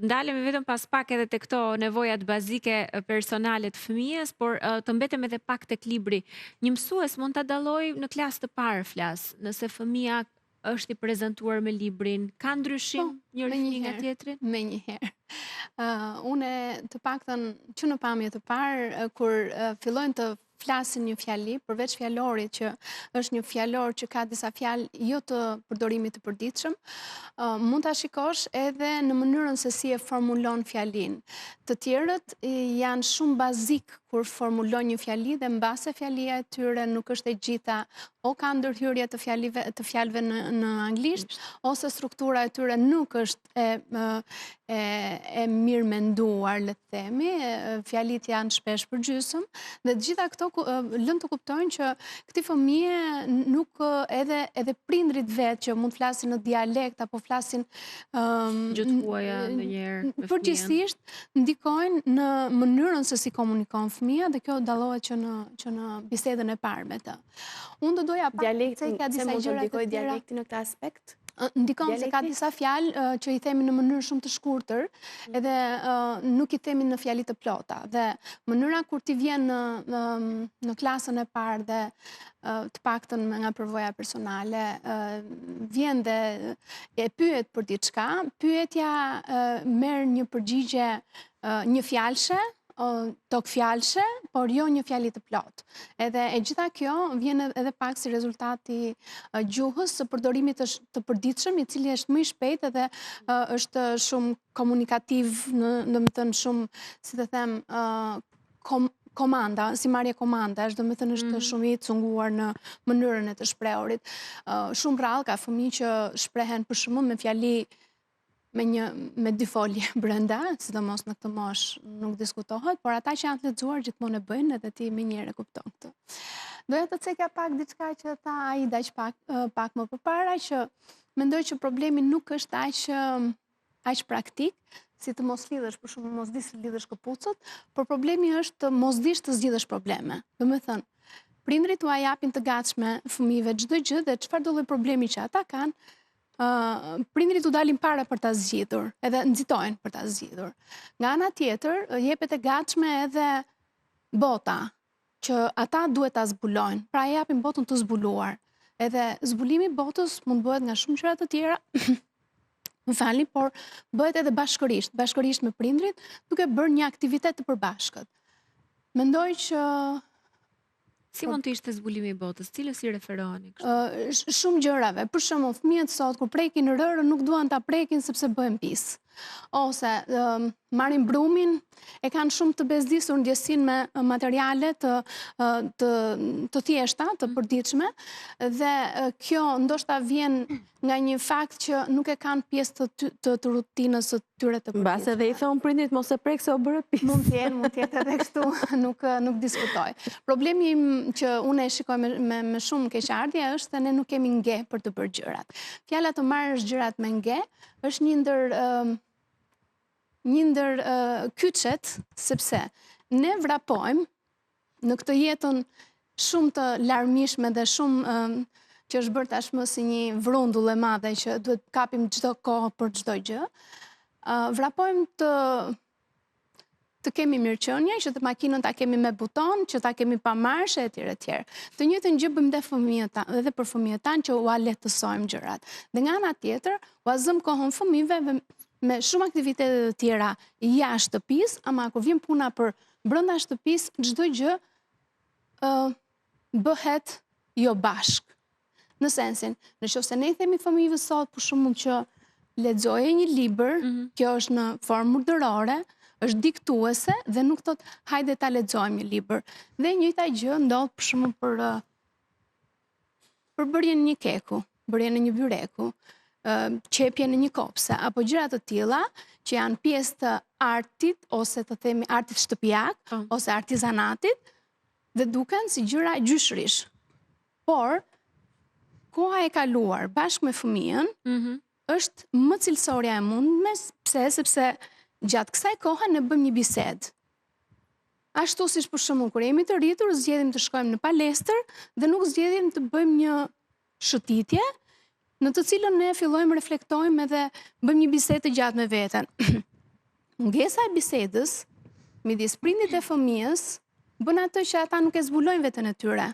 ndalemi vetëm pas pak edhe te këto nevojat bazike personale të fëmijës, por të mbetem edhe pak tek libri. Një mësues mund ta dallojë në klasë të parë flas, nëse fëmia është i prezantuar me librin, ka ndryshim njëri fëmijë nga tjetri? Menjëherë. Une të paktën që në pamje të parë, kur fillojnë të flasin një fjali, përveç fjalorit që është një fjalor që ka disa fjalë jo të përdorimit të përditshëm, mund ta shikosh edhe në mënyrën se si e formulon fjalin. Të tjerët janë shumë bazik kur formulon një fjali dhe mbase fjalia e tyre nuk është e gjitha, o ka ndërhyrje të fjalëve në anglisht, ose struktura e tyre nuk është e mirë menduar, le të themi, fjalit janë shpesh përgjysëm, dhe të gjitha këto lënë të kuptojnë që këti fëmije nuk edhe prindrit vetë që mund flasin në dialekt apo flasin gjutë huaja ndonjëherë me fëmijën. Përgjithsisht ndikojnë në mënyrën se si komunikon fëmia dhe kjo dallohet që në bisedën e parë me të. Unë do doja pak të cekja disa gjëra të tjera. Dialekti në këtë aspekt? Ndikon se ka disa fjalë që i themi në mënyrë shumë të shkurtër, edhe nuk i themi në fjali të plota. Dhe mënyra kur ti vjen në klasën e parë dhe të paktën nga përvoja personale, vjen dhe e pyet për diçka, pyetja merr një përgjigje një fjalshe, tok fjalshe, por jo një fjali të plot. Edhe e gjitha kjo vjen edhe pak si rezultati gjuhës së përdorimit të përditshëm, i cili është më i shpejt edhe është shumë komunikativ, domethënë shumë, si të them, komanda, si marrje komandash, domethënë është shumë i cunguar në mënyrën e të shprehurit. Shumë rrallë ka fëmijë që shprehen për shembull me fjali me dy folje brenda, sidomos në këtë moshë nuk diskutohet, por ata që janë të lexuar gjithmonë e bëjnë edhe ti më njëherë e kupton këtë. Doja të cekja pak diçka që tha Aida pak më përpara, që mendoj që problemi nuk është aq praktik, si të mos lidhësh, për shembull mos di si lidhësh këpucët, por problemi është të mos dish të zgjidhësh probleme. Domethënë, prindrit u japin të gatshme fëmijëve çdo gjë dhe çfarë do lloj problemi që ata kanë, prindrit u dalin para për ta zgjidhur, edhe nxitojnë për ta zgjidhur. Nga ana tjetër, jepet e gatshme edhe bota, që ata duhet ta zbulojnë, pra e japin botën të zbuluar. Edhe zbulimi i botës mund bëhet nga shumë gjëra të tjera, më falni, por bëhet edhe bashkërisht me prindrit, duke bërë një aktivitet të përbashkët. Mendoj që si mund të ishte zbulimi i botës? Cilës i referoheni? Shumë gjërave. Për shembull, fëmijët sot kur prekin rërën nuk duan ta prekin sepse bëhen pis. Ose marrin brumin, e kanë shumë të bezdisur ndjesin me materiale të thjeshta, të përditshme, dhe kjo ndoshta vjen nga një fakt që nuk e kanë pjesë të rutinës së tyre të përditshme. Mbase dhe i thon prindit mos e prek se u bëre pis. Mund të jetë edhe kështu, nuk diskutoj. Problemi që unë e shikoj me shumë keqardhje është se ne nuk kemi nge për të bërë gjërat. Fjala të marrësh gjërat me nge është një ndër kyçet, sepse ne vrapojmë në këtë jetën shumë të larmishme dhe shumë që është bërë tashmë si një vrundull e madhe që duhet kapim çdo kohë për çdo gjë. Vrapojmë të kemi mirëqenie, që të makinën ta kemi me buton, që ta kemi pa marshe, etj. Të njëjtën gjë bëjmë edhe për fëmijët tanë që ua lehtësojmë gjërat. Dhe nga ana tjetër, ua zëm kohën fëmijëve me shumë aktivitete të tjera jashtë shtëpisë, ama kur vjen puna për brenda shtëpisë, çdo gjë bëhet jo bashk. Në sensin, nëse ne i themi fëmijëve sot për shembull që lexoje një libër, kjo është në formë urdhërore, është diktuese dhe nuk thot hajde ta lexojmë një libër. Dhe njëjta gjë ndodh për shembull për bërjen një keku, bërjen e një byreku, qepje në një kopse, apo gjëra të tilla që janë pjesë të artit, ose të themi artit shtëpiak, ose artizanatit, dhe duken si gjëra gjyshrish. Por, koha e kaluar bashkë me fëmijën është më cilësorja e mundme, sepse gjatë kësaj kohe ne bëjmë një bisedë. Ashtu siç për shembull kur jemi të rritur, zgjedhim të shkojmë në palestër dhe nuk zgjedhim të bëjmë një shëtitje në të cilën ne fillojmë reflektojmë edhe bëjmë një bisedë të gjatë me veten. Mungesa e bisedës midis prindit e fëmijës bën atë që ata nuk e zbulojnë veten e tyre.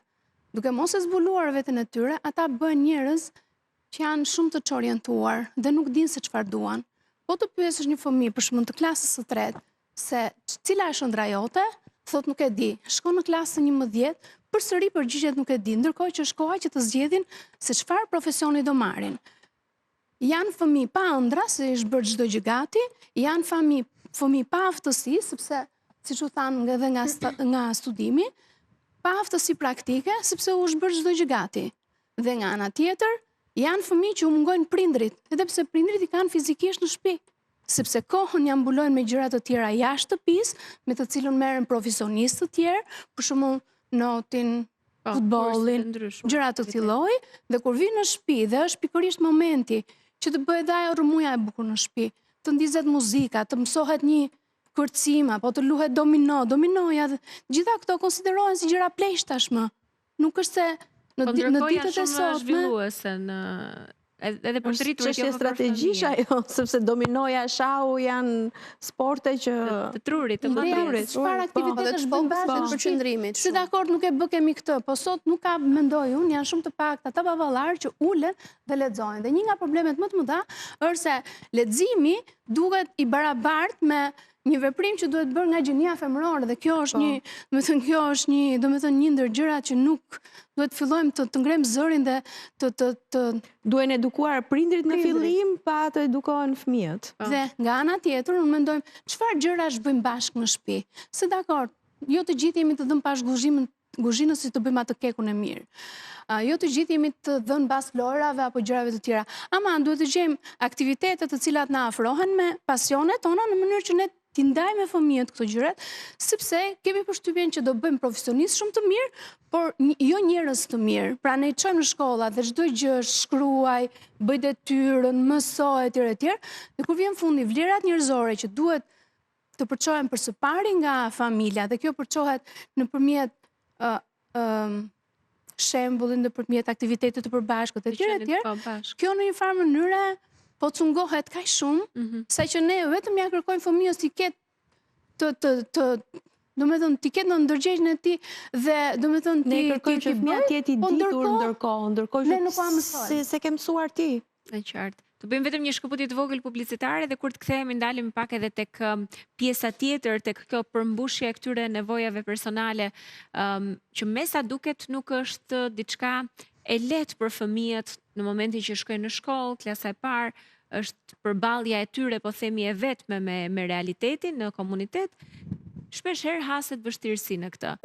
Duke mos e zbuluar veten e tyre, ata bëhen njerëz që janë shumë të çorientuar dhe nuk dinë se çfarë duan. Po të pyesësh një fëmijë për shembull të klasës së tretë se cila është ëndra jote, thot nuk e di. Shkon në klasën 11, përsëri përgjigjet nuk e di, ndërkohë që është koha që të zgjedhin se çfarë profesioni do marrin. Janë fëmijë pa ëndra, se është bërë çdo gjë gati, janë fëmijë pa aftësi, sepse siç u thanë edhe nga studimi, pa aftësi praktike, sepse u është bërë çdo gjë gati. Dhe nga ana tjetër, janë fëmijë që u mungojnë prindrit, edhe pse prindrit i kanë fizikisht në shtëpi, sepse kohën ja mbulojnë me gjëra të tjera jashtë shtëpisë, me të cilën merren profesionistë të tjerë, për shembull notin, futbollin, gjëra të tillë lloji, dhe kur vi në shtëpi dhe është pikërisht momenti që të bëhet ajo rrëmuja e bukur në shtëpi, të ndizet muzika, të mësohet një kërcim apo të luhet dominoja, gjitha këto konsiderohen si gjëra pleqsh tashmë. Nuk është se në ditët e sotme edhe për të rritur çështje strategjish ajo, sepse dominoja, shahu janë sporte që të trurit, të trurit. Çfarë aktivitetesh bën bazë për qëndrimit? Si dakord nuk e bë kemi këtë, po sot nuk ka, mendoj unë, janë shumë të pakta ata baballar që ulen dhe lexojnë. Dhe një nga problemet më të mëdha është se leximi duket i barabartë me një veprim që duhet bërë nga gjenia femërore, dhe kjo është një ndër gjërat që nuk duhet fillojmë të ngrem zërin dhe të duhen edukuar prindrit në fillim, pa të edukohen fëmijët. Dhe nga ana tjetër, unë mendojmë çfarë gjërash bëjmë bashkë në shtëpi. Se dakord, jo të gjithë jemi të dhënë pas guzhinës si të bëjmë atë kekun e mirë. Jo të gjithë jemi të dhënë bas florave apo gjërave të tjera. Ama duhet të gjejmë aktivitete të cilat na afrohen me pasionet tona në mënyrë që ne t'i ndajmë me fëmijët këto gjërat, sepse kemi përshtypjen që do bëjmë profesionistë shumë të mirë, por jo njerëz të mirë. Pra ne i çojmë në shkolla dhe çdo gjë shkruaj, bëj detyrën, mësoj etj. Dhe kur vjen fundi, vlerat njerëzore që duhet të përçohen përsëpari nga familja, dhe kjo përçohet nëpërmjet shembullin, nëpërmjet aktivitetet të përbashkët etj. Kjo në një farë mënyre po cungohet kaq shumë, sa që ne vetëm ja kërkojmë fëmijës t'i ketë t'i ketë në ndërgjegjën e tij dhe domethënë ne kërkojmë që fëmia të jetë i ditur ndërkohë se ke mësuar ti. Është qartë. Të bëjmë vetëm një shkëputje të vogël publicitare dhe kur të kthehemi ndalim pak edhe tek pjesa tjetër, tek kjo përmbushje e këtyre nevojave personale, që me sa duket nuk është diçka e lehtë për fëmijët në momentin që shkojnë në shkollë, klasa e parë, është përballja e tyre, po themi e vetme me realitetin në komunitet, shpesh herë haset vështirësi në këtë.